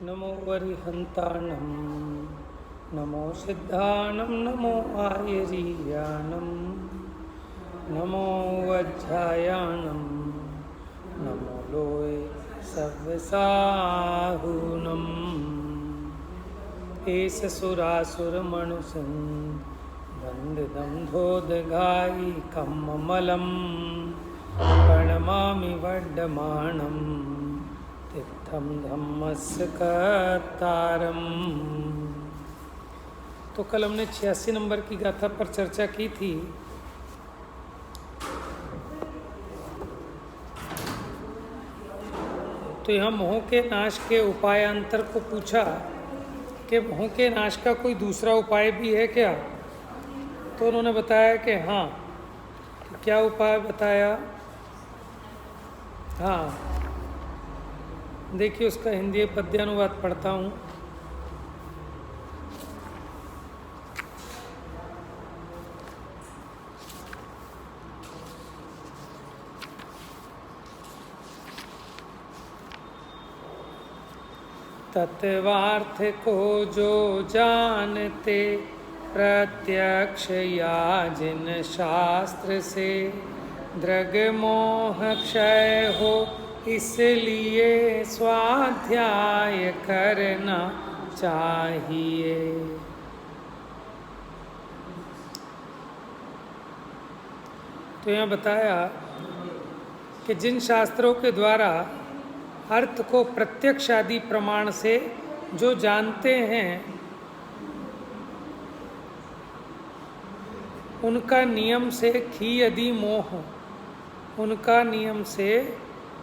नमो वरिहन्ताणं नमो सिद्धाणं नमो आयरीयाणं नमो वज्रायाणं नमो लोये सव्यसाहुनम् एष सुरासुरमणुसं वन्दिदं कमलं प्रणमामि वर्धमानं तीर्थं धम्मस्य कर्तारम्। तो कल हमने 86 नंबर की गाथा पर चर्चा की थी। तो यहाँ मोह के नाश के उपायांतर को पूछा कि मोह के नाश का कोई दूसरा उपाय भी है क्या। तो उन्होंने बताया कि हाँ। तो क्या उपाय बताया? हाँ, देखिए उसका हिंदी पद्यानुवाद पढ़ता हूँ। तत्वार्थ को जो जानते प्रत्यक्ष या जिन शास्त्र से दृग मोह क्षय हो, इसलिए स्वाध्याय करना चाहिए। तो यहाँ बताया कि जिन शास्त्रों के द्वारा अर्थ को प्रत्यक्ष आदि प्रमाण से जो जानते हैं, उनका नियम से खीयदि मोह, उनका नियम से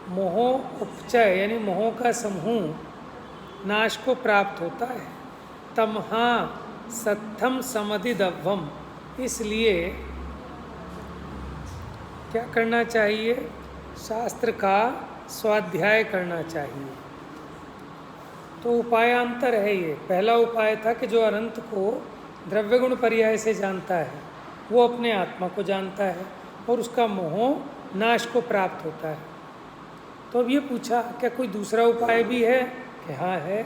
मोह उपचय यानी मोह का समूह नाश को प्राप्त होता है। तमहा सत्थम समधिदव्वम, इसलिए क्या करना चाहिए? शास्त्र का स्वाध्याय करना चाहिए। तो उपायांतर है ये। पहला उपाय था कि जो अनंत को द्रव्य गुण पर्याय से जानता है वो अपने आत्मा को जानता है और उसका मोह नाश को प्राप्त होता है। तो अब ये पूछा क्या कोई दूसरा उपाय भी है? कि हाँ है,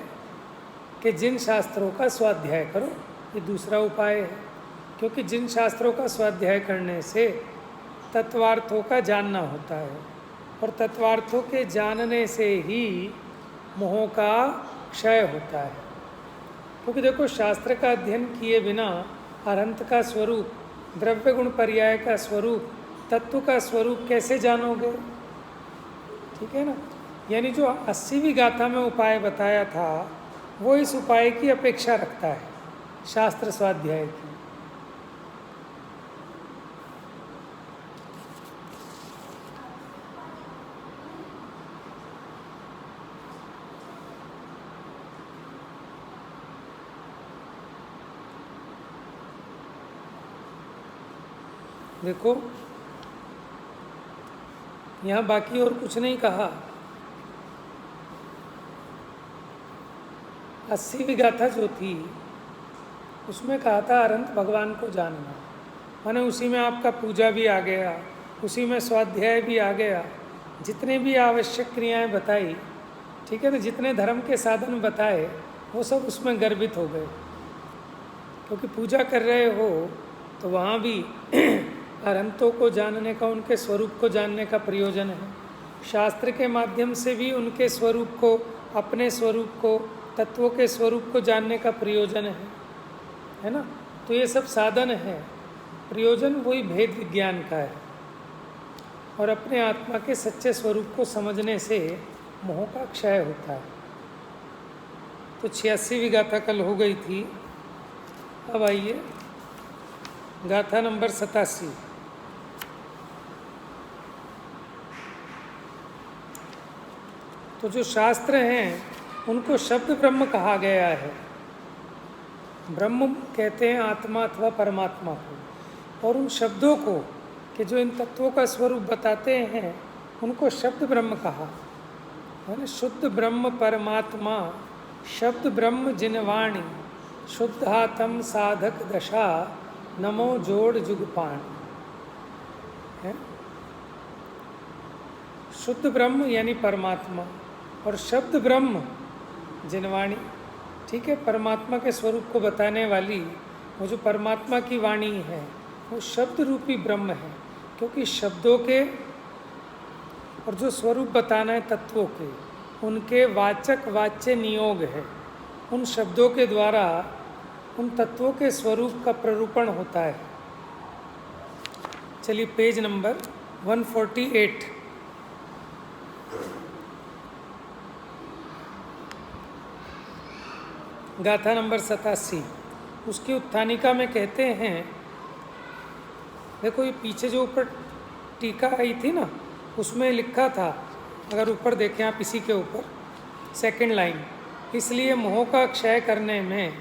कि जिन शास्त्रों का स्वाध्याय करो। ये दूसरा उपाय है, क्योंकि जिन शास्त्रों का स्वाध्याय करने से तत्वार्थों का जानना होता है और तत्वार्थों के जानने से ही मोह का क्षय होता है। क्योंकि देखो, शास्त्र का अध्ययन किए बिना अनंत का स्वरूप, द्रव्य गुण पर्याय का स्वरूप, तत्व का स्वरूप कैसे जानोगे? ठीक है ना। यानी जो 80वीं गाथा में उपाय बताया था वो इस उपाय की अपेक्षा रखता है, शास्त्र स्वाध्याय की। देखो यहाँ बाकी और कुछ नहीं कहा। 80वीं गाथा जो थी उसमें कहा था अनंत भगवान को जानना, माने उसी में आपका पूजा भी आ गया, उसी में स्वाध्याय भी आ गया, जितने भी आवश्यक क्रियाएं बताई, ठीक है ना, जितने धर्म के साधन बताए वो सब उसमें गर्भित हो गए। क्योंकि पूजा कर रहे हो तो वहाँ भी अनंतों को जानने का, उनके स्वरूप को जानने का प्रयोजन है। शास्त्र के माध्यम से भी उनके स्वरूप को, अपने स्वरूप को, तत्वों के स्वरूप को जानने का प्रयोजन है ना। तो ये सब साधन है, प्रयोजन वही भेद विज्ञान का है। और अपने आत्मा के सच्चे स्वरूप को समझने से मोह का क्षय होता है। तो 86वीं गाथा कल हो गई थी। अब आइए गाथा नंबर 87। तो जो शास्त्र हैं उनको शब्द ब्रह्म कहा गया है। ब्रह्म कहते हैं आत्मा अथवा परमात्मा को, और उन शब्दों को कि जो इन तत्वों का स्वरूप बताते हैं उनको शब्द ब्रह्म कहा है ना। शुद्ध ब्रह्म परमात्मा, शब्द ब्रह्म जिनवाणी, शुद्धातम साधक दशा, नमो जोड़ जुगपाण है। शुद्ध ब्रह्म यानी परमात्मा और शब्द ब्रह्म जिनवाणी, ठीक है। परमात्मा के स्वरूप को बताने वाली वो जो परमात्मा की वाणी है वो शब्द रूपी ब्रह्म है, क्योंकि शब्दों के और जो स्वरूप बताना है तत्वों के, उनके वाचक वाच्य नियोग है। उन शब्दों के द्वारा उन तत्वों के स्वरूप का प्ररूपण होता है। चलिए पेज नंबर 148, गाथा नंबर 87, उसकी उत्थानिका में कहते हैं, देखो ये पीछे जो ऊपर टीका आई थी ना, उसमें लिखा था, अगर ऊपर देखें आप इसी के ऊपर सेकंड लाइन, इसलिए मोह का क्षय करने में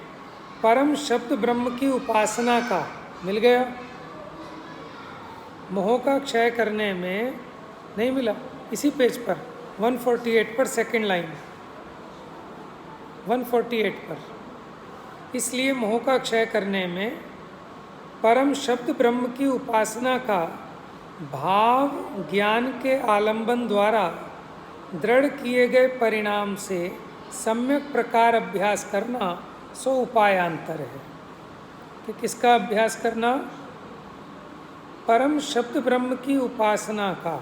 परम शब्द ब्रह्म की उपासना का, मिल गया। मोह का क्षय करने में नहीं मिला, इसी पेज पर 148 पर सेकंड लाइन, 148 पर, इसलिए मोह का क्षय करने में परम शब्द ब्रह्म की उपासना का भाव ज्ञान के आलंबन द्वारा दृढ़ किए गए परिणाम से सम्यक प्रकार अभ्यास करना सो उपायांतर है। कि किसका अभ्यास करना? परम शब्द ब्रह्म की उपासना का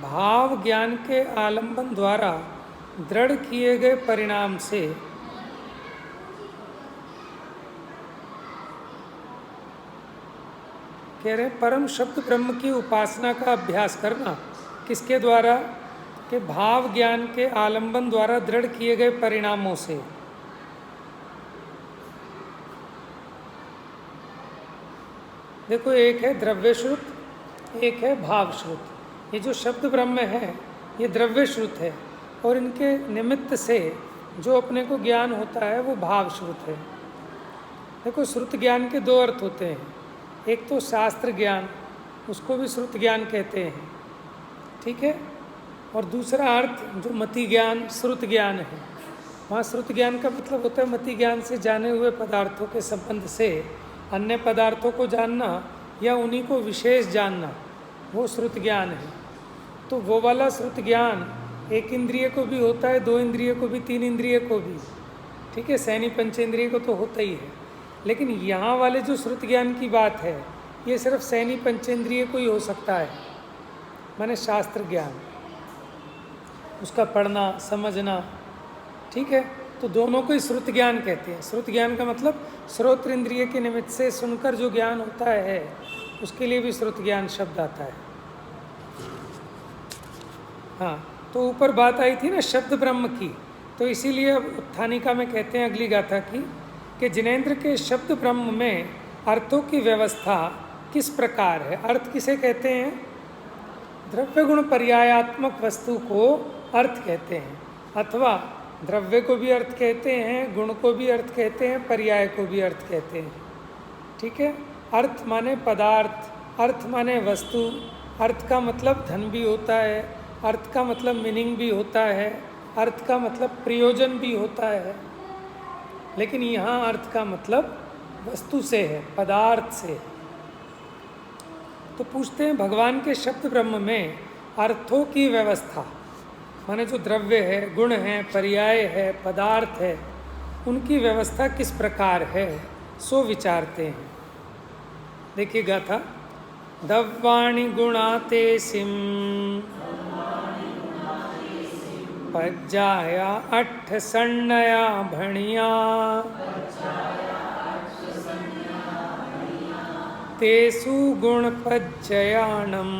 भाव ज्ञान के आलंबन द्वारा दृढ़ किए गए परिणाम से कह रहे परम शब्द ब्रह्म की उपासना का अभ्यास करना, किसके द्वारा? कि भाव ज्ञान के आलंबन द्वारा दृढ़ किए गए परिणामों से। देखो एक है द्रव्य श्रुत, एक है भाव श्रुत। ये जो शब्द ब्रह्म है ये द्रव्य श्रुत है, और इनके निमित्त से जो अपने को ज्ञान होता है वो भाव श्रुत है। देखो श्रुत ज्ञान के दो अर्थ होते हैं, एक तो शास्त्र ज्ञान, उसको भी श्रुत ज्ञान कहते हैं, ठीक है, और दूसरा अर्थ जो मति ज्ञान श्रुत ज्ञान है। वहाँ श्रुत ज्ञान का मतलब होता है मति ज्ञान से जाने हुए पदार्थों के संबंध से अन्य पदार्थों को जानना या उन्हीं को विशेष जानना, वो श्रुत ज्ञान है। तो वो वाला श्रुत ज्ञान एक इंद्रिय को भी होता है, दो इंद्रिय को भी, तीन इंद्रिय को भी, ठीक है, सैनी पंचेंद्रिय को तो होता ही है। लेकिन यहाँ वाले जो श्रुत ज्ञान की बात है ये सिर्फ सैनी पंचेंद्रिय को ही हो सकता है, माने शास्त्र ज्ञान, उसका पढ़ना समझना, ठीक है। तो दोनों को ही श्रुत ज्ञान कहते हैं। श्रुत ज्ञान का मतलब श्रोत्र इंद्रिय के निमित्त से सुनकर जो ज्ञान होता है उसके लिए भी श्रुत ज्ञान शब्द आता है। हाँ, तो ऊपर बात आई थी ना शब्द ब्रह्म की, तो इसीलिए अब उत्थानिका में कहते हैं अगली गाथा की कि जिनेंद्र के शब्द ब्रह्म में अर्थों की व्यवस्था किस प्रकार है। अर्थ किसे कहते हैं? द्रव्य गुण पर्यायात्मक वस्तु को अर्थ कहते हैं, अथवा द्रव्य को भी अर्थ कहते हैं, गुण को भी अर्थ कहते हैं, पर्याय को भी अर्थ कहते हैं, ठीक है। अर्थ माने पदार्थ, अर्थ माने वस्तु, अर्थ का मतलब धन भी होता है, अर्थ का मतलब मीनिंग भी होता है, अर्थ का मतलब प्रयोजन भी होता है, लेकिन यहाँ अर्थ का मतलब वस्तु से है, पदार्थ से है। तो पूछते हैं भगवान के शब्द ब्रह्म में अर्थों की व्यवस्था, माने जो द्रव्य है, गुण है, पर्याय है, पदार्थ है, उनकी व्यवस्था किस प्रकार है सो विचारते हैं। देखिए गाथा, दव्वाणि गुणाते सिम पज्जाया अट्ठ सन्नया भणिया तेसु गुण पज्जयाणम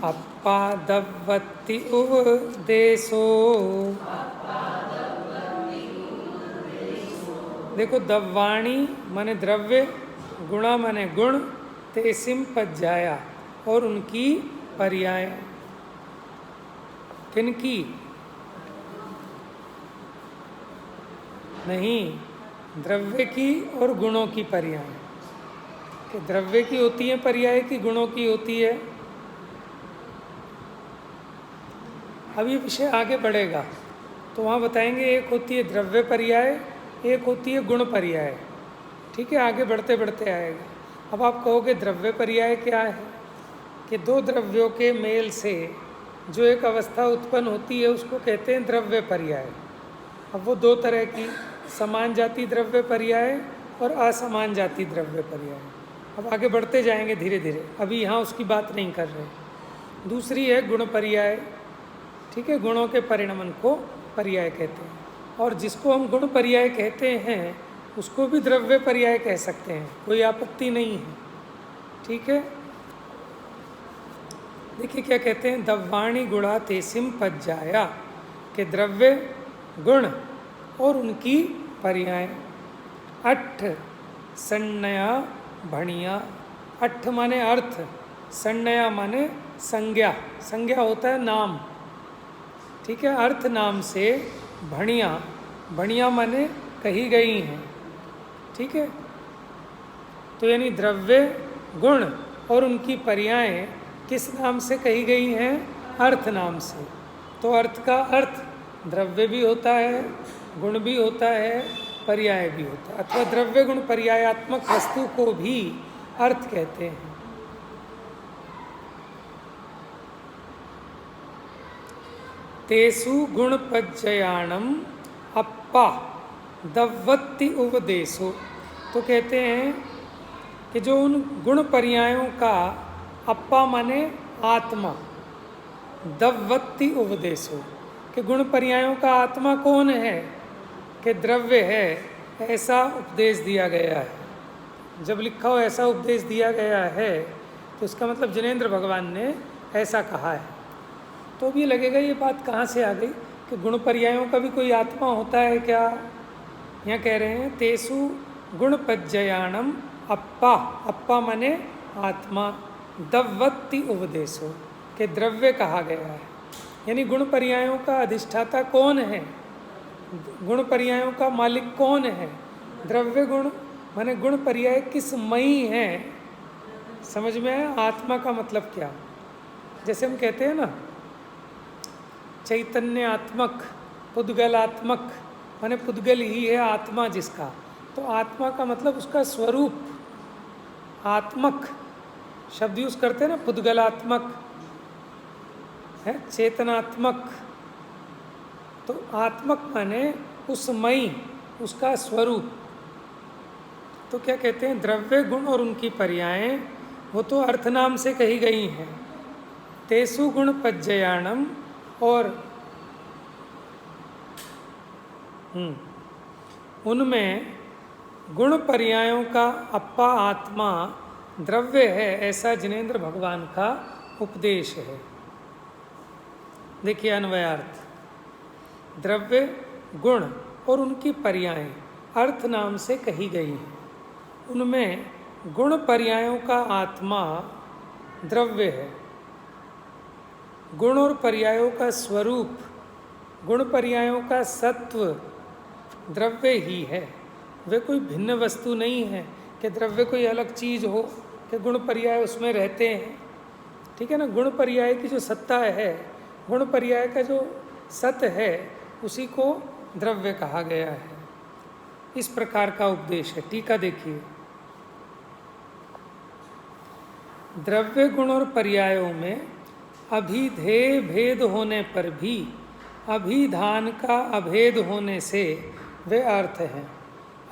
अप्पादवत्ति उपदेशो। देखो दव्वाणी माने द्रव्य, गुणा माने गुण, तेसिम पज्जाया और उनकी पर्याय। किनकी? नहीं, द्रव्य की और गुणों की पर्याय। कि द्रव्य की होती है पर्याय की, गुणों की होती है। अब ये विषय आगे बढ़ेगा तो वहाँ बताएंगे एक होती है द्रव्य पर्याय, एक होती है गुण पर्याय, ठीक है, आगे बढ़ते बढ़ते आएगा। अब आप कहोगे द्रव्य पर्याय क्या है? कि दो द्रव्यों के मेल से जो एक अवस्था उत्पन्न होती है उसको कहते हैं द्रव्य पर्याय। अब वो दो तरह की, समान जाति द्रव्य पर्याय और असमान जाति द्रव्य पर्याय। अब आगे बढ़ते जाएंगे धीरे धीरे, अभी यहाँ उसकी बात नहीं कर रहे। दूसरी है गुण पर्याय, ठीक है, गुणों के परिणमन को पर्याय कहते हैं। और जिसको हम गुण पर्याय कहते हैं उसको भी द्रव्य पर्याय कह सकते हैं, कोई आपत्ति नहीं है, ठीक है। देखिए क्या कहते हैं, दव्वाणी गुणा तेसिम पज्जाया, के द्रव्य गुण और उनकी पर्याय। अट्ठ संज्ञा भणिया, अट्ठ माने अर्थ, संज्ञा माने संज्ञा, संज्ञा होता है नाम, ठीक है, अर्थ नाम से भणिया, भणिया माने कही गई हैं, ठीक है। तो यानी द्रव्य गुण और उनकी पर्यायें किस नाम से कही गई हैं, अर्थ नाम से। तो अर्थ का अर्थ द्रव्य भी होता है, गुण भी होता है, पर्याय भी होता है, अथवा द्रव्य गुण पर्यायात्मक वस्तु को भी अर्थ कहते हैं। तेसु गुणपज्जयाणम अप्पा दव्वत्ति उपदेशो, तो कहते हैं कि जो उन गुण पर्यायों का, अप्पा माने आत्मा, दव्वत्ति उपदेशो, कि गुण पर्यायों का आत्मा कौन है, कि द्रव्य है, ऐसा उपदेश दिया गया है। जब लिखा हो ऐसा उपदेश दिया गया है तो इसका मतलब जिनेंद्र भगवान ने ऐसा कहा है। तो भी लगेगा ये बात कहाँ से आ गई कि गुण पर्यायों का भी कोई आत्मा होता है क्या। यहाँ कह रहे हैं तेसु गुणपज्जयाणम अप्पा, अप्पा माने आत्मा, दव्वत्ति उपदेशो, के द्रव्य कहा गया है। यानी गुण पर्यायों का अधिष्ठाता कौन है, गुण पर्यायों का मालिक कौन है। द्रव्य गुण माने गुण पर्याय किस मई है, समझ में आया। आत्मा का मतलब क्या, जैसे हम कहते हैं ना चैतन्यात्मक, पुद्गलात्मक, माने पुद्गल ही है आत्मा जिसका, तो आत्मा का मतलब उसका स्वरूप, आत्मक शब्द यूज करते हैं ना, पुद्गलात्मक है, चेतनात्मक। तो आत्मक माने उसमयी, उसका स्वरूप। तो क्या कहते हैं, द्रव्य गुण और उनकी पर्यायें वो तो अर्थ नाम से कही गई हैं। तेसु गुण पज्जयाणम, और उनमें गुण पर्यायों का अप्पा आत्मा द्रव्य है, ऐसा जिनेंद्र भगवान का उपदेश है। देखिए अन्वयार्थ, द्रव्य गुण और उनकी पर्यायें अर्थ नाम से कही गई हैं। उनमें गुण पर्यायों का आत्मा द्रव्य है, गुण और पर्यायों का स्वरूप, गुण पर्यायों का सत्व द्रव्य ही है। वे कोई भिन्न वस्तु नहीं है कि द्रव्य कोई अलग चीज़ हो कि गुण पर्याय उसमें रहते हैं, ठीक है ना। गुण पर्याय की जो सत्ता है, गुण पर्याय का जो सत्य है, उसी को द्रव्य कहा गया है। इस प्रकार का उपदेश है। टीका देखिए, द्रव्य गुण और पर्यायों में अभिधेय भेद होने पर भी अभिधान का अभेद होने से वे अर्थ हैं।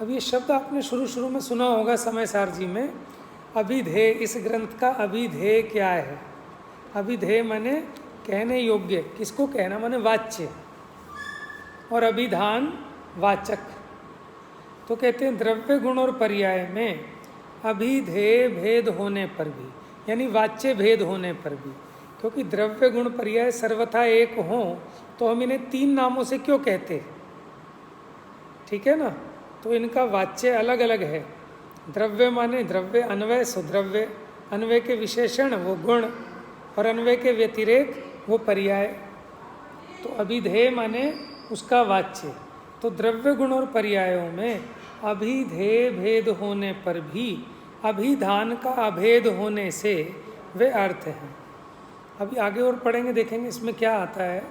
अब ये शब्द आपने शुरू में सुना होगा समय सार जी में, अभिधेय। इस ग्रंथ का अभिधेय क्या है, अभिधेय माने कहने योग्य, किसको कहना माने वाच्य, और अभिधान वाचक। तो कहते हैं द्रव्य गुण और पर्याय में अभिधेय भेद होने पर भी, यानी वाच्य भेद होने पर भी, क्योंकि द्रव्य गुण पर्याय सर्वथा एक हों तो हम इन्हें तीन नामों से क्यों कहते, ठीक है ना। तो इनका वाच्य अलग अलग है। द्रव्य माने द्रव्य अन्वय, सुद्रव्य, अन्वय के विशेषण वो गुण, और अन्वय के व्यतिरेक वो पर्याय। तो अभिधेय माने उसका वाच्य। तो द्रव्य गुण और पर्यायों में अभिधेय भेद होने पर भी अभिधान का अभेद होने से वे अर्थ हैं। अभी आगे और पढ़ेंगे, देखेंगे इसमें क्या आता है।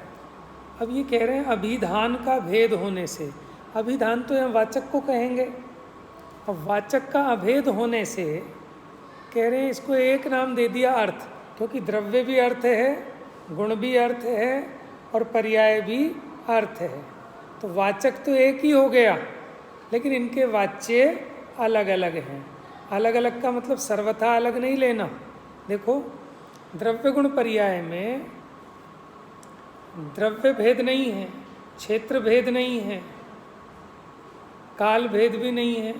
अब ये कह रहे हैं अभिधान का भेद होने से, अभिधान तो यहाँ वाचक को कहेंगे। अब वाचक का अभेद होने से कह रहे हैं इसको एक नाम दे दिया अर्थ, क्योंकि द्रव्य भी अर्थ है, गुण भी अर्थ है और पर्याय भी अर्थ है। तो वाचक तो एक ही हो गया, लेकिन इनके वाच्य अलग अलग हैं। अलग अलग का मतलब सर्वथा अलग नहीं लेना। देखो, द्रव्य गुण पर्याय में द्रव्य भेद नहीं है, क्षेत्र भेद नहीं है, काल भेद भी नहीं है,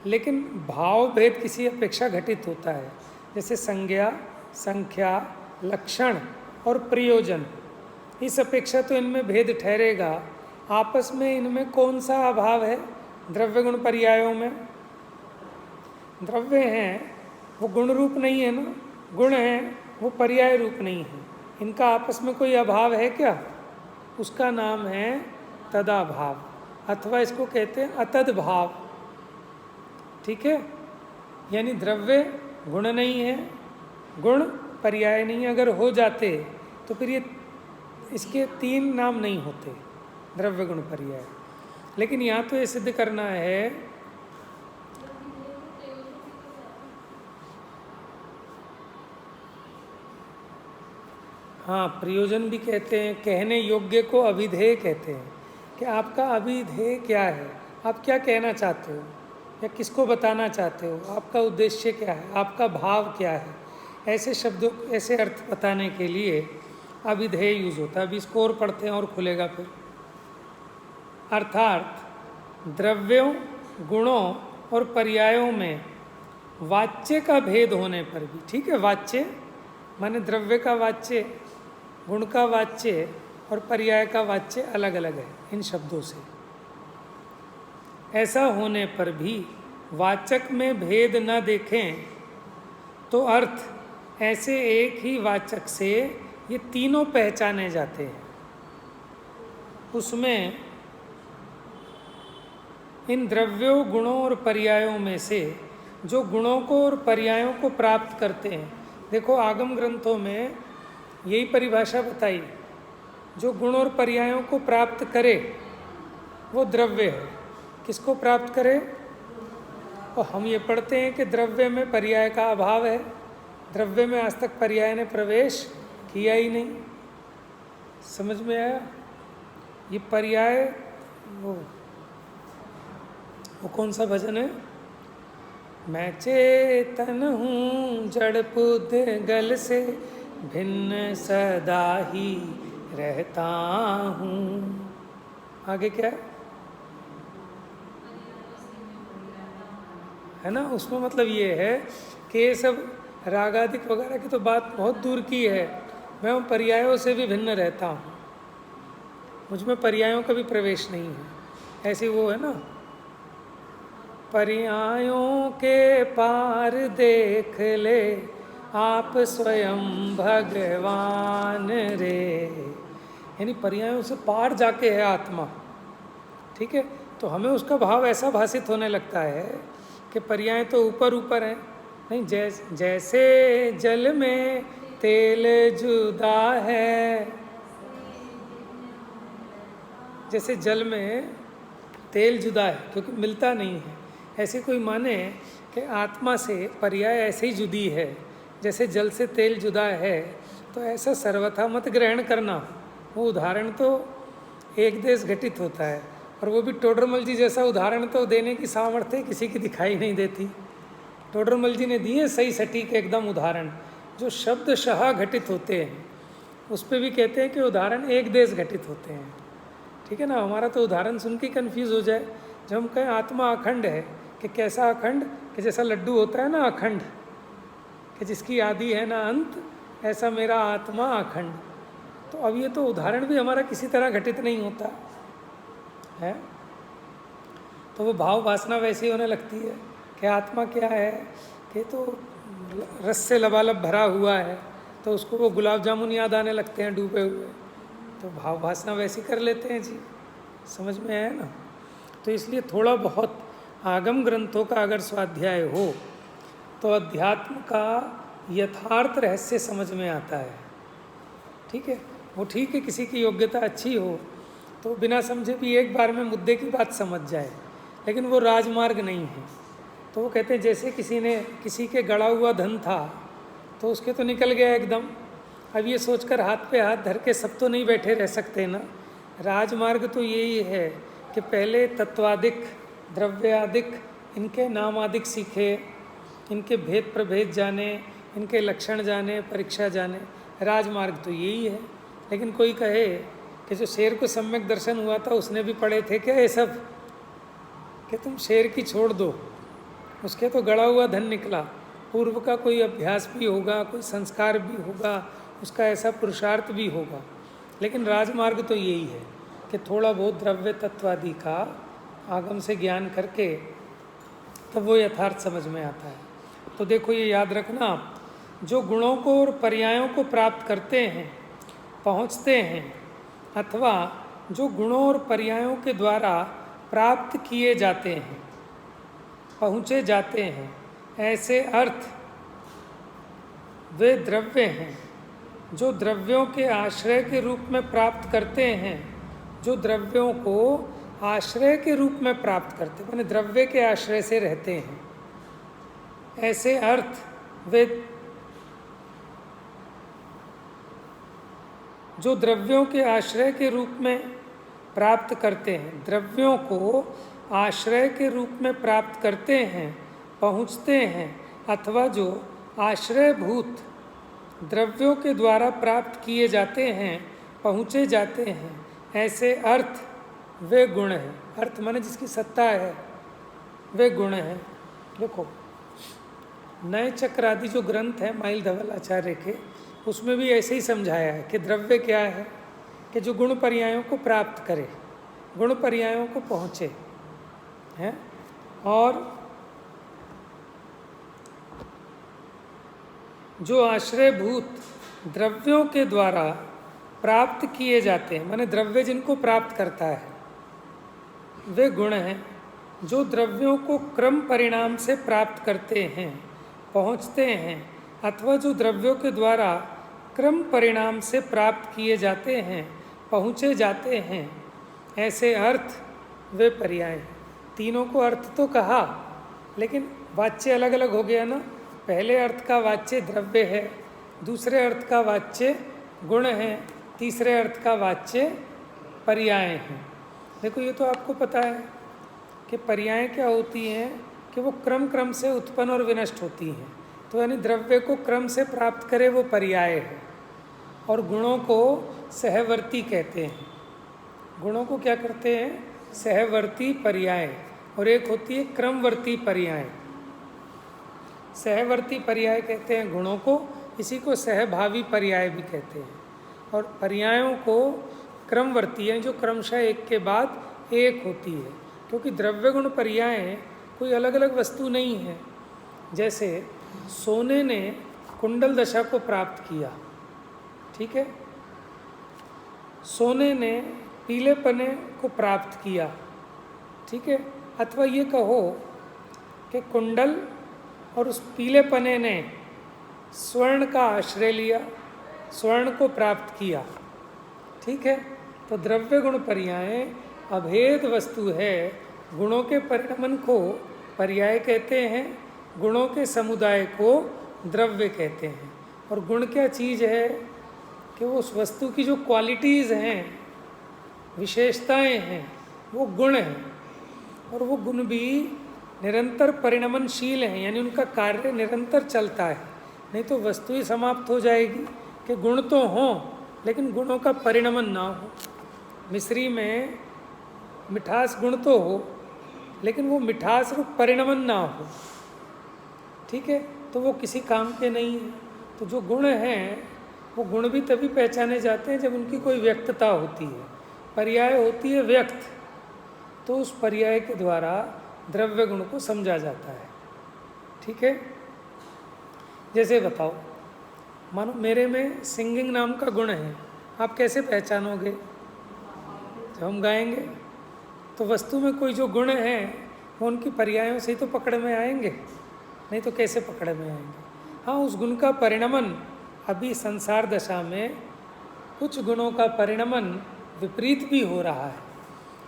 लेकिन भाव भेद किसी अपेक्षा घटित होता है। जैसे संज्ञा, संख्या, लक्षण और प्रयोजन, इस अपेक्षा तो इनमें भेद ठहरेगा। आपस में इनमें कौन सा अभाव है? द्रव्य गुण पर्यायों में द्रव्य हैं वो गुण रूप नहीं है ना, गुण हैं वो पर्याय रूप नहीं है। इनका आपस में कोई अभाव है क्या? उसका नाम है तदाभाव, अथवा इसको कहते हैं अतद भाव। ठीक है, यानी द्रव्य गुण नहीं है, गुण पर्याय नहीं। अगर हो जाते तो फिर ये इसके 3 नाम नहीं होते, द्रव्य गुण पर्याय। लेकिन यहाँ तो ये सिद्ध करना है, हाँ, प्रयोजन भी कहते हैं। कहने योग्य को अभिधेय कहते हैं कि आपका अभिधेय क्या है, आप क्या कहना चाहते हो या किसको बताना चाहते हो, आपका उद्देश्य क्या है, आपका भाव क्या है। ऐसे शब्दों, ऐसे अर्थ बताने के लिए अभिधेय यूज होता है। अभी इसको और पढ़ते हैं और खुलेगा फिर। अर्थात द्रव्यों, गुणों और पर्यायों में वाच्य का भेद होने पर भी, ठीक है, वाच्य माने द्रव्य का वाच्य, गुण का वाच्य और पर्याय का वाच्य अलग अलग है इन शब्दों से। ऐसा होने पर भी वाचक में भेद न देखें तो अर्थ ऐसे एक ही वाचक से ये तीनों पहचाने जाते हैं। उसमें इन द्रव्यों, गुणों और पर्यायों में से जो गुणों को और पर्यायों को प्राप्त करते हैं, देखो आगम ग्रंथों में यही परिभाषा बताई, जो गुण और पर्यायों को प्राप्त करे वो द्रव्य है। किसको प्राप्त करे? और हम ये पढ़ते हैं कि द्रव्य में पर्याय का अभाव है, द्रव्य में आज तक पर्याय ने प्रवेश किया ही नहीं। समझ में आया? ये पर्याय वो कौन सा भजन है? मैं चेतन हूँ जड़ पुद्गल से भिन्न सदा ही रहता हूँ। आगे क्या है ना? उसमें मतलब ये है कि ये सब रागादिक वगैरह की तो बात बहुत दूर की है। मैं उन पर्यायों से भी भिन्न रहता हूँ, मुझ में पर्यायों का भी प्रवेश नहीं है। ऐसी वो है ना, पर्यायों के पार देख ले आप स्वयं भगवान रे। यानी पर्यायों से पार जाके है आत्मा। ठीक है, तो हमें उसका भाव ऐसा भासित होने लगता है कि पर्याय तो ऊपर ऊपर हैं। नहीं, जैसे जल में तेल जुदा है, जैसे जल में तेल जुदा है क्योंकि मिलता नहीं है, ऐसे कोई माने कि आत्मा से पर्याय ऐसे ही जुदी है जैसे जल से तेल जुदा है। तो ऐसा सर्वथा मत ग्रहण करना। वो उदाहरण तो एक देश घटित होता है, और वो भी टोडरमल जी जैसा उदाहरण तो देने की सामर्थ्य किसी की दिखाई नहीं देती। टोडरमल जी ने दिए सही सटीक एकदम उदाहरण, जो शब्दशः घटित होते हैं। उस पर भी कहते हैं कि उदाहरण एक देश घटित होते हैं। ठीक है ना? हमारा तो उदाहरण सुन के कन्फ्यूज़ हो जाए जब हम कहें आत्मा अखंड है, कि कैसा अखंड? कि जैसा लड्डू होता है ना अखंड, कि जिसकी आदि है ना अंत, ऐसा मेरा आत्मा अखंड। तो अब ये तो उदाहरण भी हमारा किसी तरह घटित नहीं होता है। तो वो भाव वासना वैसी होने लगती है कि आत्मा क्या है, कि तो रस से लबालब भरा हुआ है, तो उसको वो गुलाब जामुन याद आने लगते हैं डूबे हुए। तो भाव वासना वैसी कर लेते हैं जी। समझ में आया ना? तो इसलिए थोड़ा बहुत आगम ग्रंथों का अगर स्वाध्याय हो तो अध्यात्म का यथार्थ रहस्य समझ में आता है। ठीक है, वो ठीक है, किसी की योग्यता अच्छी हो तो बिना समझे भी एक बार में मुद्दे की बात समझ जाए, लेकिन वो राजमार्ग नहीं है। तो वो कहते हैं जैसे किसी ने, किसी के गड़ा हुआ धन था तो उसके तो निकल गया एकदम। अब ये सोचकर हाथ पे हाथ धर के सब तो नहीं बैठे रह सकते ना। राजमार्ग तो यही है कि पहले तत्वादिक, द्रव्यादिक, इनके नामादिक सीखे, इनके भेद प्रभेद जाने, इनके लक्षण जाने, परीक्षा जाने। राजमार्ग तो यही है। लेकिन कोई कहे कि जो शेर को सम्यक दर्शन हुआ था उसने भी पढ़े थे क्या ये सब, कि तुम शेर की छोड़ दो, उसके तो गड़ा हुआ धन निकला, पूर्व का कोई अभ्यास भी होगा, कोई संस्कार भी होगा, उसका ऐसा पुरुषार्थ भी होगा। लेकिन राजमार्ग तो यही है कि थोड़ा बहुत द्रव्य तत्वादि का आगम से ज्ञान करके तब वो यथार्थ समझ में आता है। तो देखो ये याद रखना आप, जो गुणों को और पर्यायों को प्राप्त करते हैं, पहुँचते हैं, अथवा जो गुणों और पर्यायों के द्वारा प्राप्त किए जाते हैं, पहुँचे जाते हैं, ऐसे अर्थ वे द्रव्य हैं जो द्रव्यों के आश्रय के रूप में प्राप्त करते हैं, जो द्रव्यों को आश्रय के रूप में प्राप्त करते, माने द्रव्य के आश्रय से रहते हैं। ऐसे अर्थ वे जो द्रव्यों के आश्रय के रूप में प्राप्त करते हैं, द्रव्यों को आश्रय के रूप में प्राप्त करते हैं, पहुँचते हैं, अथवा जो आश्रयभूत द्रव्यों के द्वारा प्राप्त किए जाते हैं, पहुँचे जाते हैं, ऐसे अर्थ वे गुण हैं। अर्थ माने जिसकी सत्ता है, वे गुण हैं। देखो नए चक्र आदि जो ग्रंथ हैं माइल धवल आचार्य के, उसमें भी ऐसे ही समझाया है कि द्रव्य क्या है, कि जो गुण पर्यायों को प्राप्त करे, गुण पर्यायों को पहुँचे हैं, और जो आश्रयभूत द्रव्यों के द्वारा प्राप्त किए जाते हैं, माने द्रव्य जिनको प्राप्त करता है, वे गुण हैं। जो द्रव्यों को क्रम परिणाम से प्राप्त करते हैं, पहुँचते हैं, अथवा जो द्रव्यों के द्वारा क्रम परिणाम से प्राप्त किए जाते हैं, पहुँचे जाते हैं, ऐसे अर्थ वे पर्याय हैं। तीनों को अर्थ तो कहा, लेकिन वाच्य अलग अलग हो गया ना। पहले अर्थ का वाच्य द्रव्य है, दूसरे अर्थ का वाच्य गुण है, तीसरे अर्थ का वाच्य पर्याय हैं। देखो ये तो आपको पता है कि पर्याय क्या होती हैं, कि वो क्रम क्रम से उत्पन्न और विनष्ट होती हैं। तो यानी द्रव्य को क्रम से प्राप्त करे वो पर्याय है, और गुणों को सहवर्ती कहते हैं। गुणों को क्या करते हैं, सहवर्ती पर्याय, और एक होती है क्रमवर्ती पर्याय। सहवर्ती पर्याय कहते हैं गुणों को, इसी को सहभावी पर्याय भी कहते हैं। और पर्यायों को क्रमवर्ती है, जो क्रमशः एक के बाद एक होती है, क्योंकि द्रव्य गुण पर्याय कोई अलग अलग वस्तु नहीं है। जैसे सोने ने कुंडल दशा को प्राप्त किया, ठीक है, सोने ने पीलेपने को प्राप्त किया, ठीक है, अथवा ये कहो कि कुंडल और उस पीलेपने ने स्वर्ण का आश्रय लिया, स्वर्ण को प्राप्त किया, ठीक है। तो द्रव्य गुण पर्याय अभेद वस्तु है। गुणों के परिणमन को पर्याय कहते हैं, गुणों के समुदाय को द्रव्य कहते हैं। और गुण क्या चीज़ है, कि वो उस वस्तु की जो क्वालिटीज़ हैं, विशेषताएं हैं, वो गुण हैं, और वो गुण भी निरंतर परिणमनशील हैं, यानी उनका कार्य निरंतर चलता है। नहीं तो वस्तु ही समाप्त हो जाएगी कि गुण तो हों लेकिन गुणों का परिणमन ना हो। मिश्री में मिठास गुण तो हो लेकिन वो मिठास रूप परिणमन ना हो, ठीक है, तो वो किसी काम के नहीं है। तो जो गुण हैं वो गुण भी तभी पहचाने जाते हैं जब उनकी कोई व्यक्तता होती है। पर्याय होती है व्यक्त, तो उस पर्याय के द्वारा द्रव्य गुण को समझा जाता है, ठीक है। जैसे बताओ, मानो मेरे में सिंगिंग नाम का गुण है, आप कैसे पहचानोगे? जब हम गाएंगे तो वस्तु में कोई जो गुण है वो उनकी पर्यायों से ही तो पकड़ में आएंगे, नहीं तो कैसे पकड़ में आएंगे। हाँ, उस गुण का परिणमन अभी संसार दशा में कुछ गुणों का परिणमन विपरीत भी हो रहा है,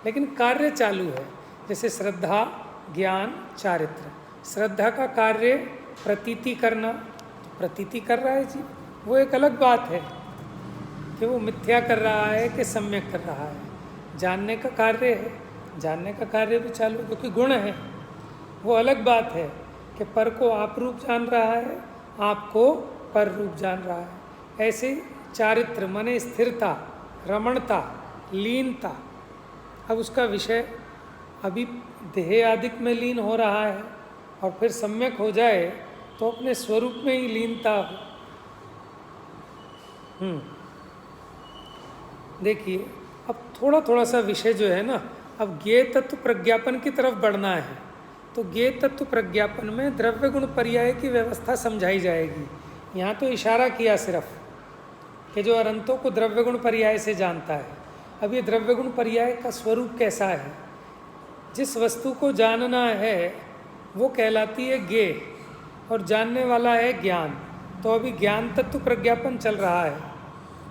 लेकिन कार्य चालू है। जैसे श्रद्धा, ज्ञान, चारित्र। श्रद्धा का कार्य प्रतीति करना, प्रतीति कर रहा है जीव, वो एक अलग बात है कि वो मिथ्या कर रहा है कि सम्यक कर रहा है। जानने का कार्य है, जानने का कार्य भी चालू, क्योंकि गुण है। वो अलग बात है कि पर को आप रूप जान रहा है, आपको पर रूप जान रहा है। ऐसे चारित्र माने स्थिरता, रमणता, लीनता। अब उसका विषय अभी देह आदिक में लीन हो रहा है और फिर सम्यक हो जाए तो अपने स्वरूप में ही लीनता हो। देखिए अब थोड़ा थोड़ा सा विषय जो है ना, अब ज्ञेय तत्व प्रज्ञापन की तरफ बढ़ना है। तो ज्ञेय तत्व प्रज्ञापन में द्रव्य गुण पर्याय की व्यवस्था समझाई जाएगी। यहाँ तो इशारा किया सिर्फ कि जो अनंतों को द्रव्य गुण पर्याय से जानता है। अब ये द्रव्य गुण पर्याय का स्वरूप कैसा है? जिस वस्तु को जानना है वो कहलाती है ज्ञेय और जानने वाला है ज्ञान। तो अभी ज्ञान तत्व प्रज्ञापन चल रहा है,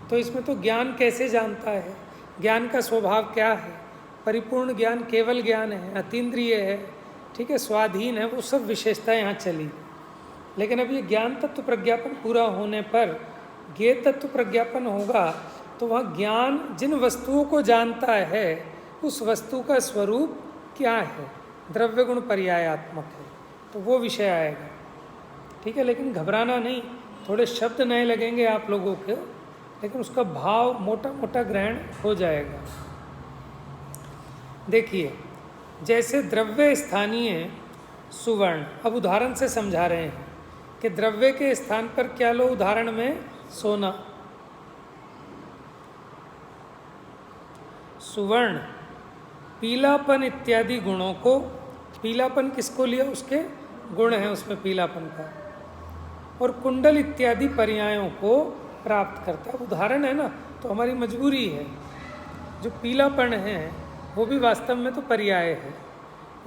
तो इसमें तो ज्ञान कैसे जानता है, ज्ञान का स्वभाव क्या है, परिपूर्ण ज्ञान केवल ज्ञान है, अतीन्द्रिय है, ठीक है, स्वाधीन है, वो सब विशेषता यहाँ चली। लेकिन अब ये ज्ञान तत्व प्रज्ञापन पूरा होने पर ज्ञेय तत्व प्रज्ञापन होगा, तो वहाँ ज्ञान जिन वस्तुओं को जानता है उस वस्तु का स्वरूप क्या है, द्रव्य गुण पर्यायात्मक है, तो वो विषय आएगा। ठीक है, लेकिन घबराना नहीं, थोड़े शब्द नए लगेंगे आप लोगों के, लेकिन उसका भाव मोटा मोटा ग्रहण हो जाएगा। देखिए जैसे द्रव्य स्थानीय सुवर्ण, अब उदाहरण से समझा रहे हैं कि द्रव्य के स्थान पर क्या लो, उदाहरण में सोना, सुवर्ण, पीलापन इत्यादि गुणों को, पीलापन किसको लिया, उसके गुण हैं उसमें पीलापन का, और कुंडल इत्यादि पर्यायों को प्राप्त करता है। उदाहरण है ना, तो हमारी मजबूरी है। जो पीलापन है वो भी वास्तव में तो पर्याय है,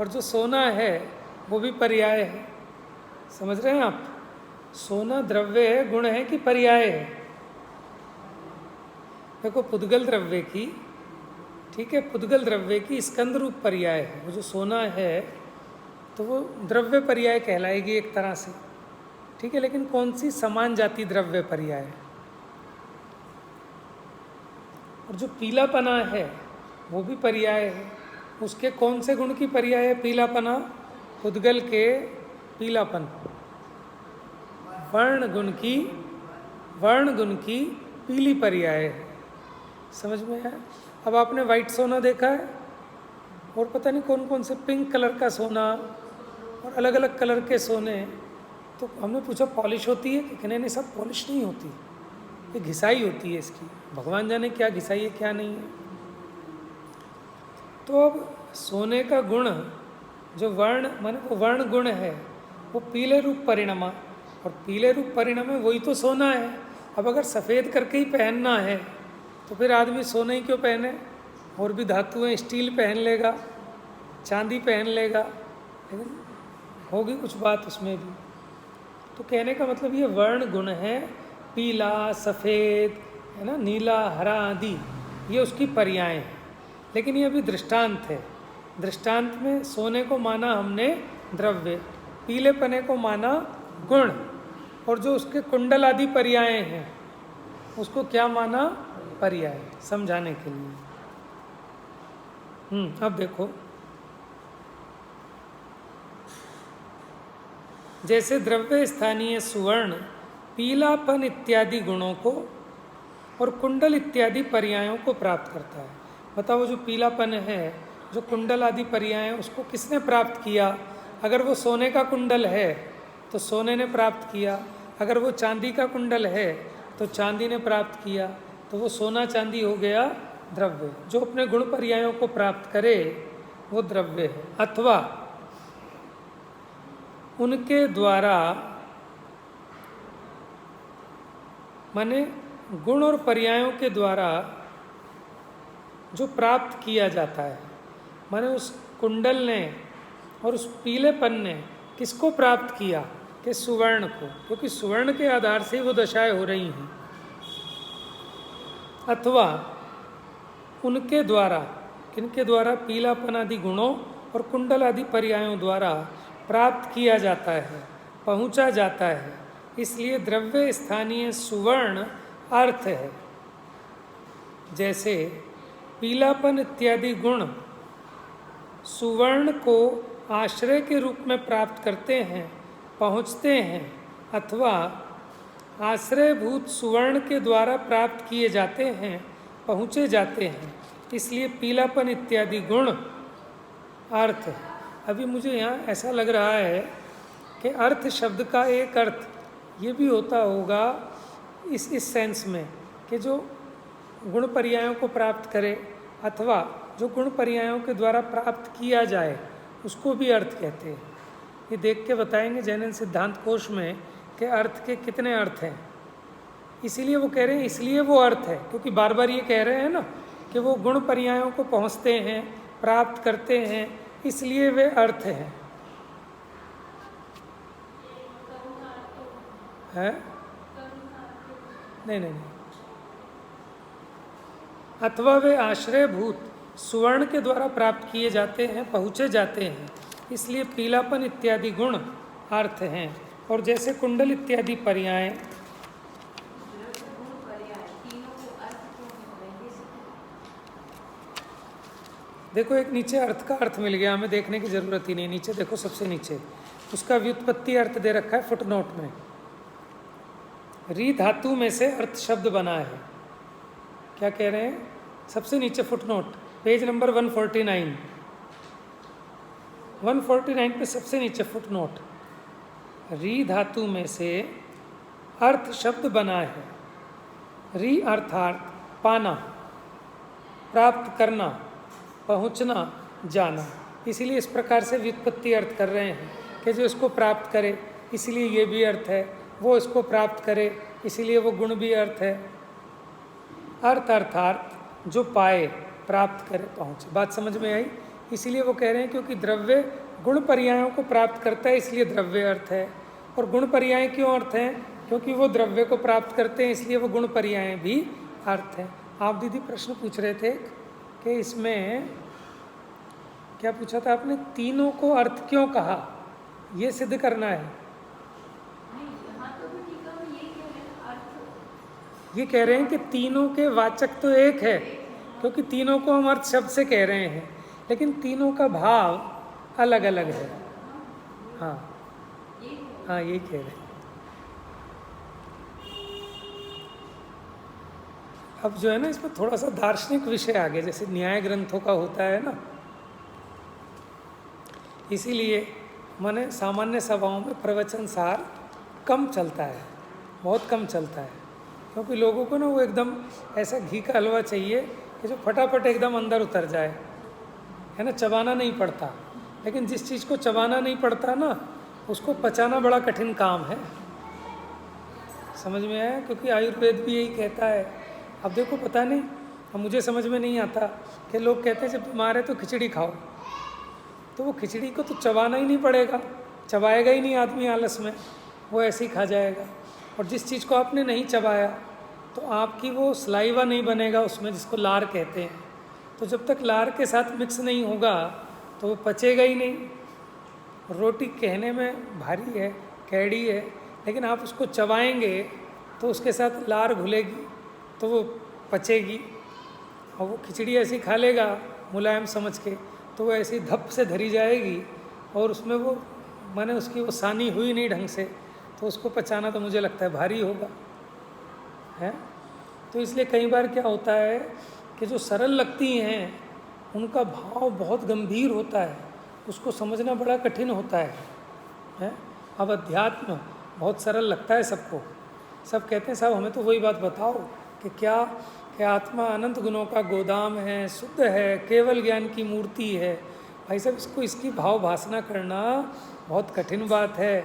और जो सोना है वो भी पर्याय है। समझ रहे हैं आप? सोना द्रव्य है, गुण है कि पर्याय है? देखो पुद्गल द्रव्य की, ठीक है, पुद्गल द्रव्य की स्कंद रूप पर्याय है। वो जो सोना है तो वो द्रव्य पर्याय कहलाएगी एक तरह से, ठीक है, लेकिन कौन सी? समान जाति द्रव्य पर्याय। और जो पीलापना है वो भी पर्याय है। उसके कौन से गुण की पर्याय है पीलापना? पुद्गल के पीलापन, वर्ण गुण की पीली पर्याय है। समझ में है? अब आपने वाइट सोना देखा है, और पता नहीं कौन कौन से पिंक कलर का सोना और अलग अलग कलर के सोने। तो हमने पूछा पॉलिश होती है कि नहीं, सब पॉलिश नहीं होती, ये घिसाई होती है इसकी, भगवान जाने क्या घिसाई है क्या नहीं है। तो अब सोने का गुण जो वर्ण माने वो वर्ण गुण है, वो पीले रूप परिणमा, और पीले रूप परिणाम में वही तो सोना है। अब अगर सफ़ेद करके ही पहनना है तो फिर आदमी सोना ही क्यों पहने? और भी धातुएं, स्टील पहन लेगा, चांदी पहन लेगा, लेकिन होगी कुछ बात उसमें भी। तो कहने का मतलब ये वर्ण गुण है, पीला, सफ़ेद, है ना, नीला, हरा आदि, ये उसकी पर्याय हैं। लेकिन ये अभी दृष्टांत है। दृष्टांत में सोने को माना हमने द्रव्य, पीलेपने को माना गुण, और जो उसके कुंडल आदि पर्याय हैं उसको क्या माना? पर्याय, समझाने के लिए। अब देखो, जैसे द्रव्य स्थानीय सुवर्ण पीलापन इत्यादि गुणों को और कुंडल इत्यादि पर्यायों को प्राप्त करता है। बताओ, जो पीलापन है, जो कुंडल आदि पर्याय है, उसको किसने प्राप्त किया? अगर वो सोने का कुंडल है तो सोने ने प्राप्त किया, अगर वो चांदी का कुंडल है तो चांदी ने प्राप्त किया। तो वो सोना चांदी हो गया द्रव्य। जो अपने गुण पर्यायों को प्राप्त करे वो द्रव्य है। अथवा उनके द्वारा, माने गुण और पर्यायों के द्वारा जो प्राप्त किया जाता है, माने उस कुंडल ने और उस पीलेपन ने किसको प्राप्त किया? कि सुवर्ण को, क्योंकि सुवर्ण के आधार से वो दशाएं हो रही हैं। अथवा उनके द्वारा, किनके द्वारा? पीलापन आदि गुणों और कुंडल आदि पर्यायों द्वारा प्राप्त किया जाता है, पहुंचा जाता है इसलिए द्रव्य स्थानीय सुवर्ण अर्थ है। जैसे पीलापन इत्यादि गुण सुवर्ण को आश्रय के रूप में प्राप्त करते हैं, पहुँचते हैं, अथवा आश्रयभूत सुवर्ण के द्वारा प्राप्त किए जाते हैं, पहुँचे जाते हैं। इसलिए पीलापन इत्यादि गुण अर्थ है। अभी मुझे यहाँ ऐसा लग रहा है कि अर्थ शब्द का एक अर्थ ये भी होता होगा इस सेंस में कि जो गुण पर्यायों को प्राप्त करे अथवा जो गुण पर्यायों के द्वारा प्राप्त किया जाए उसको भी अर्थ कहते हैं। ये देख के बताएंगे जैन सिद्धांत कोश में कि अर्थ के कितने अर्थ हैं। इसीलिए वो कह रहे हैं, इसलिए वो अर्थ है क्योंकि बार बार ये कह रहे हैं ना कि वो गुण पर्यायों को पहुँचते हैं, प्राप्त करते हैं, इसलिए वे अर्थ हैं। है? नहीं नहीं नहीं, अथवा वे आश्रयभूत सुवर्ण के द्वारा प्राप्त किए जाते हैं, पहुँचे जाते हैं, इसलिए पीलापन इत्यादि गुण अर्थ हैं। और जैसे कुंडल इत्यादि पर्याय देखो, एक नीचे अर्थ का अर्थ मिल गया, हमें देखने की जरूरत ही नहीं। नीचे देखो, सबसे नीचे उसका व्युत्पत्ति अर्थ दे रखा है फुटनोट में। री धातु में से अर्थ शब्द बना है। क्या कह रहे हैं? सबसे नीचे फुटनोट, पेज नंबर 149 पे सबसे नीचे फुटनोट, री धातु में से अर्थ शब्द बना है। री अर्थात पाना, प्राप्त करना, पहुँचना, जाना। इसीलिए इस प्रकार से व्युत्पत्ति अर्थ कर रहे हैं कि जो इसको प्राप्त करे इसलिए ये भी अर्थ है, वो इसको प्राप्त करे इसीलिए वो गुण भी अर्थ है। अर्थ अर्थात जो पाए, प्राप्त करे, पहुँचे। बात समझ में आई? इसीलिए वो कह रहे हैं क्योंकि द्रव्य गुण पर्यायों को प्राप्त करता है इसलिए द्रव्य अर्थ है। और गुण पर्याय क्यों अर्थ हैं? क्योंकि वो द्रव्य को प्राप्त करते हैं इसलिए वो गुण पर्याय भी अर्थ हैं। आप दीदी प्रश्न पूछ रहे थे कि इसमें क्या पूछा था आपने, तीनों को अर्थ क्यों कहा, ये सिद्ध करना है। ये कह रहे हैं कि तीनों के वाचक तो एक है क्योंकि तीनों को हम अर्थ शब्द से कह रहे हैं, लेकिन तीनों का भाव अलग अलग है। हाँ हाँ, यही कह रहे हैं। अब जो है ना, इसमें थोड़ा सा दार्शनिक विषय आ गया, जैसे न्याय ग्रंथों का होता है ना, इसीलिए माने सामान्य सभाओं में प्रवचन सार कम चलता है, बहुत कम चलता है, क्योंकि लोगों को ना वो एकदम ऐसा घी का हलवा चाहिए कि जो फटाफट एकदम अंदर उतर जाए, है ना, चबाना नहीं पड़ता। लेकिन जिस चीज़ को चबाना नहीं पड़ता ना, उसको पचाना बड़ा कठिन काम है। समझ में आया? क्योंकि आयुर्वेद भी यही कहता है। अब देखो, पता नहीं, अब मुझे समझ में नहीं आता कि लोग कहते हैं जब बीमार है तो खिचड़ी खाओ, तो वो खिचड़ी को तो चबाना ही नहीं पड़ेगा, चबाएगा ही नहीं आदमी आलस में, वो ऐसे ही खा जाएगा। और जिस चीज़ को आपने नहीं चबाया तो आपकी वो सलाइवा नहीं बनेगा उसमें, जिसको लार कहते हैं। तो जब तक लार के साथ मिक्स नहीं होगा तो वो पचेगा ही नहीं। रोटी कहने में भारी है, कैड़ी है, लेकिन आप उसको चबाएंगे तो उसके साथ लार घुलेगी तो वो पचेगी। और वो खिचड़ी ऐसी खा लेगा मुलायम समझ के, तो वो ऐसी धप से धरी जाएगी और उसमें वो माने उसकी वो सानी हुई नहीं ढंग से, तो उसको पचाना तो मुझे लगता है भारी होगा, है। तो इसलिए कई बार क्या होता है कि जो सरल लगती हैं उनका भाव बहुत गंभीर होता है, उसको समझना बड़ा कठिन होता है। अब अध्यात्म बहुत सरल लगता है सबको, सब कहते हैं साहब हमें तो वही बात बताओ कि क्या आत्मा अनंत गुणों का गोदाम है, शुद्ध है, केवल ज्ञान की मूर्ति है। भाई साहब, इसको इसकी भाव भासना करना बहुत कठिन बात है।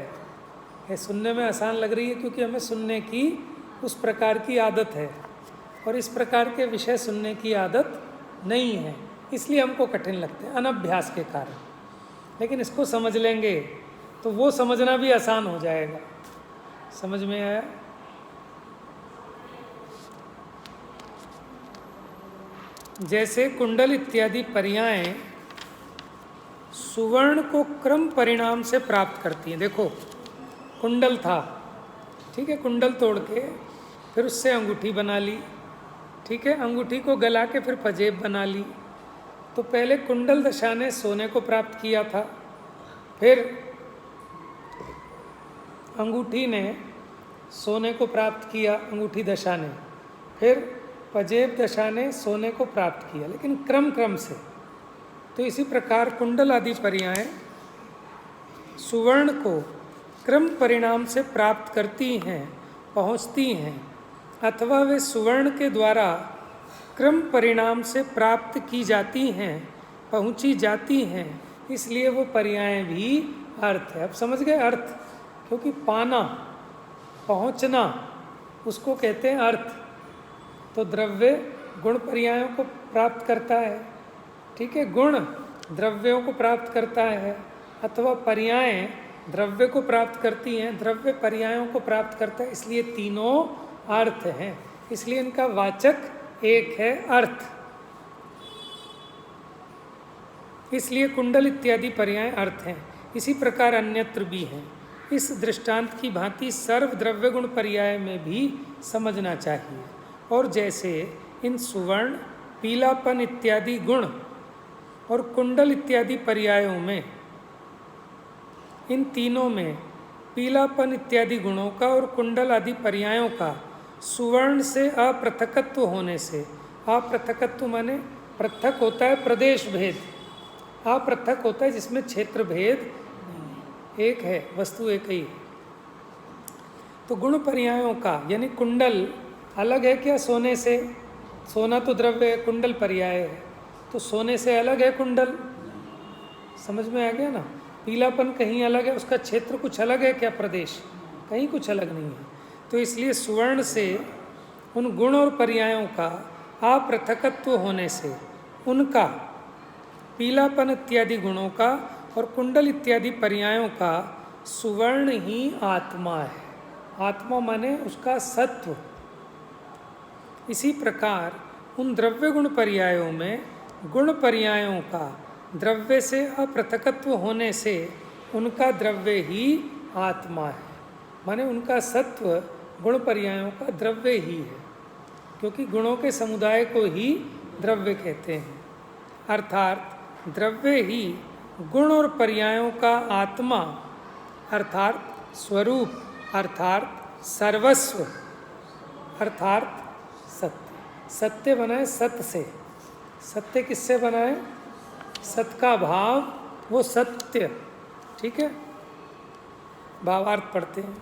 ये सुनने में आसान लग रही है क्योंकि हमें सुनने की उस प्रकार की आदत है, और इस प्रकार के विषय सुनने की आदत नहीं है, इसलिए हमको कठिन लगते हैं अनभ्यास के कारण। लेकिन इसको समझ लेंगे तो वो समझना भी आसान हो जाएगा। समझ में आया? जैसे कुंडल इत्यादि पर्याय सुवर्ण को क्रम परिणाम से प्राप्त करती हैं। देखो, कुंडल था, ठीक है, कुंडल तोड़ के फिर उससे अंगूठी बना ली, ठीक है, अंगूठी को गला के फिर पजेब बना ली। तो पहले कुंडल दशा ने सोने को प्राप्त किया था, फिर अंगूठी ने सोने को प्राप्त किया, अंगूठी दशा ने, फिर पजेब दशा ने सोने को प्राप्त किया, लेकिन क्रम क्रम से। तो इसी प्रकार कुंडल आदि पर्याय सुवर्ण को क्रम परिणाम से प्राप्त करती हैं, पहुँचती हैं, अथवा वे सुवर्ण के द्वारा क्रम परिणाम से प्राप्त की जाती हैं, पहुँची जाती हैं, इसलिए वो पर्याय भी अर्थ है। अब समझ गए अर्थ, क्योंकि पाना, पहुँचना, उसको कहते हैं अर्थ। तो द्रव्य गुण पर्यायों को प्राप्त करता है, ठीक है, गुण द्रव्यों को प्राप्त करता है, अथवा पर्याय द्रव्य को प्राप्त करती हैं, द्रव्य पर्यायों को प्राप्त करता है, इसलिए तीनों अर्थ हैं, इसलिए इनका वाचक एक है अर्थ। इसलिए कुंडल इत्यादि पर्याय अर्थ हैं। इसी प्रकार अन्यत्र भी हैं। इस दृष्टांत की भांति सर्व द्रव्य गुण पर्याय में भी समझना चाहिए। और जैसे इन सुवर्ण, पीलापन इत्यादि गुण और कुंडल इत्यादि पर्यायों में, इन तीनों में पीलापन इत्यादि गुणों का और कुंडल आदि पर्यायों का सुवर्ण से अपृथकत्व होने से, अपृथकत्व माने पृथक होता है प्रदेश भेद, अपृथक होता है जिसमें क्षेत्र भेद नहीं, एक है, वस्तु एक ही है। तो गुण पर्यायों का यानी कुंडल अलग है क्या सोने से? सोना तो द्रव्य है, कुंडल पर्याय है, तो सोने से अलग है कुंडल। समझ में आ गया ना? पीलापन कहीं अलग है, उसका क्षेत्र कुछ अलग है क्या? प्रदेश कहीं कुछ अलग नहीं है। तो इसलिए सुवर्ण से उन गुण और पर्यायों का अपृथकत्व होने से उनका पीलापन इत्यादि गुणों का और कुंडल इत्यादि पर्यायों का सुवर्ण ही आत्मा है। आत्मा माने उसका सत्व। इसी प्रकार उन द्रव्य गुण पर्यायों में गुण पर्यायों का द्रव्य से अपृथकत्व होने से उनका द्रव्य ही आत्मा है, माने उनका सत्व गुण पर्यायों का द्रव्य ही है, क्योंकि गुणों के समुदाय को ही द्रव्य कहते हैं। अर्थात द्रव्य ही गुण और पर्यायों का आत्मा अर्थात स्वरूप अर्थात सर्वस्व अर्थात सत्य। सत्य बनाए सत्य से। सत्य किससे बनाए? सत्य का भाव, वो सत्य। ठीक है, भावार्थ पढ़ते हैं।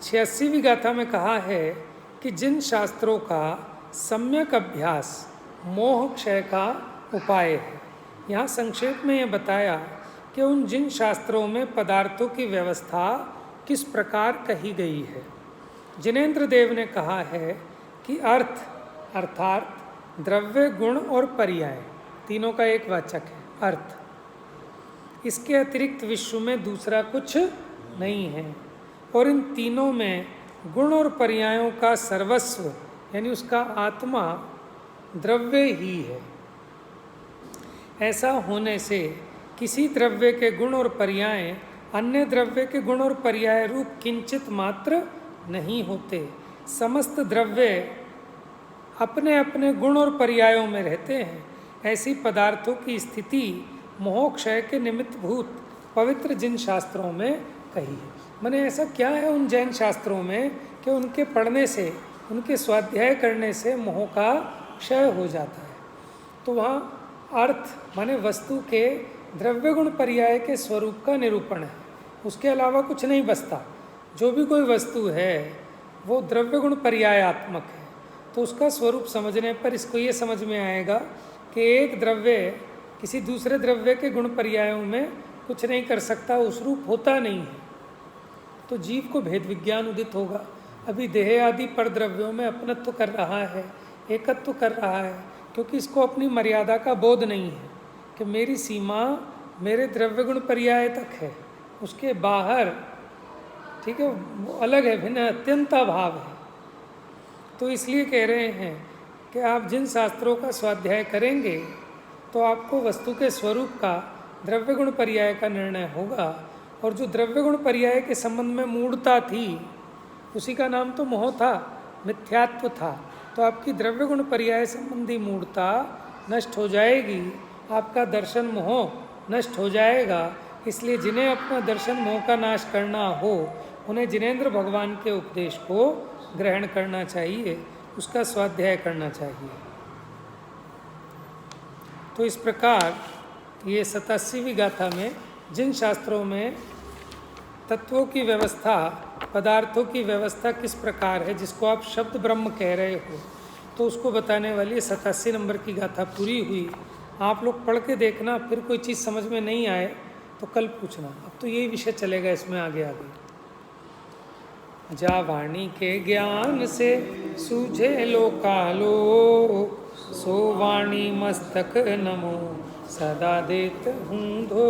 86वीं गाथा में कहा है कि जिन शास्त्रों का सम्यक अभ्यास मोह क्षय का उपाय है। यहाँ संक्षेप में यह बताया कि उन जिन शास्त्रों में पदार्थों की व्यवस्था किस प्रकार कही गई है। जिनेन्द्र देव ने कहा है कि अर्थ अर्थात द्रव्य गुण और पर्याय तीनों का एक वाचक है अर्थ। इसके अतिरिक्त विश्व में दूसरा कुछ नहीं है और इन तीनों में गुण और पर्यायों का सर्वस्व यानी उसका आत्मा द्रव्य ही है। ऐसा होने से किसी द्रव्य के गुण और पर्याय अन्य द्रव्य के गुण और पर्याय रूप किंचित मात्र नहीं होते। समस्त द्रव्य अपने अपने गुण और पर्यायों में रहते हैं। ऐसी पदार्थों की स्थिति मोहक्षय के निमित्त भूत पवित्र जिन शास्त्रों में कही है। माने ऐसा क्या है उन जैन शास्त्रों में कि उनके पढ़ने से, उनके स्वाध्याय करने से मोह का क्षय हो जाता है। तो वहाँ अर्थ माने वस्तु के द्रव्य गुण पर्याय के स्वरूप का निरूपण है, उसके अलावा कुछ नहीं बचता। जो भी कोई वस्तु है वो द्रव्य गुण पर्यायात्मक है। तो उसका स्वरूप समझने पर इसको ये समझ में आएगा कि एक द्रव्य किसी दूसरे द्रव्य के गुण पर्यायों में कुछ नहीं कर सकता, उस रूप होता नहीं है। तो जीव को भेद विज्ञान उदित होगा। अभी देह आदि पर द्रव्यों में अपनत्व कर रहा है, एकत्व कर रहा है, क्योंकि इसको अपनी मर्यादा का बोध नहीं है कि मेरी सीमा मेरे द्रव्य गुण पर्याय तक है, उसके बाहर ठीक है वो अलग है, भिन्न अत्यंत अभाव है। तो इसलिए कह रहे हैं कि आप जिन शास्त्रों का स्वाध्याय करेंगे तो आपको वस्तु के स्वरूप का द्रव्य गुण पर्याय का निर्णय होगा और जो द्रव्य गुण पर्याय के संबंध में मूढ़ता थी उसी का नाम तो मोह था, मिथ्यात्व था। तो आपकी द्रव्य गुण पर्याय संबंधी मूढ़ता नष्ट हो जाएगी, आपका दर्शन मोह नष्ट हो जाएगा। इसलिए जिन्हें अपना दर्शन मोह का नाश करना हो उन्हें जिनेंद्र भगवान के उपदेश को ग्रहण करना चाहिए, उसका स्वाध्याय करना चाहिए। तो इस प्रकार ये 87वीं गाथा में जिन शास्त्रों में तत्वों की व्यवस्था, पदार्थों की व्यवस्था किस प्रकार है, जिसको आप शब्द ब्रह्म कह रहे हो, तो उसको बताने वाली 87 नंबर की गाथा पूरी हुई। आप लोग पढ़ के देखना, फिर कोई चीज़ समझ में नहीं आए तो कल पूछना। अब तो यही विषय चलेगा इसमें आगे आगे। जा वाणी के ज्ञान से सूझे लोकालो, सो वाणी मस्तक नमो सदा देत हूँ धो।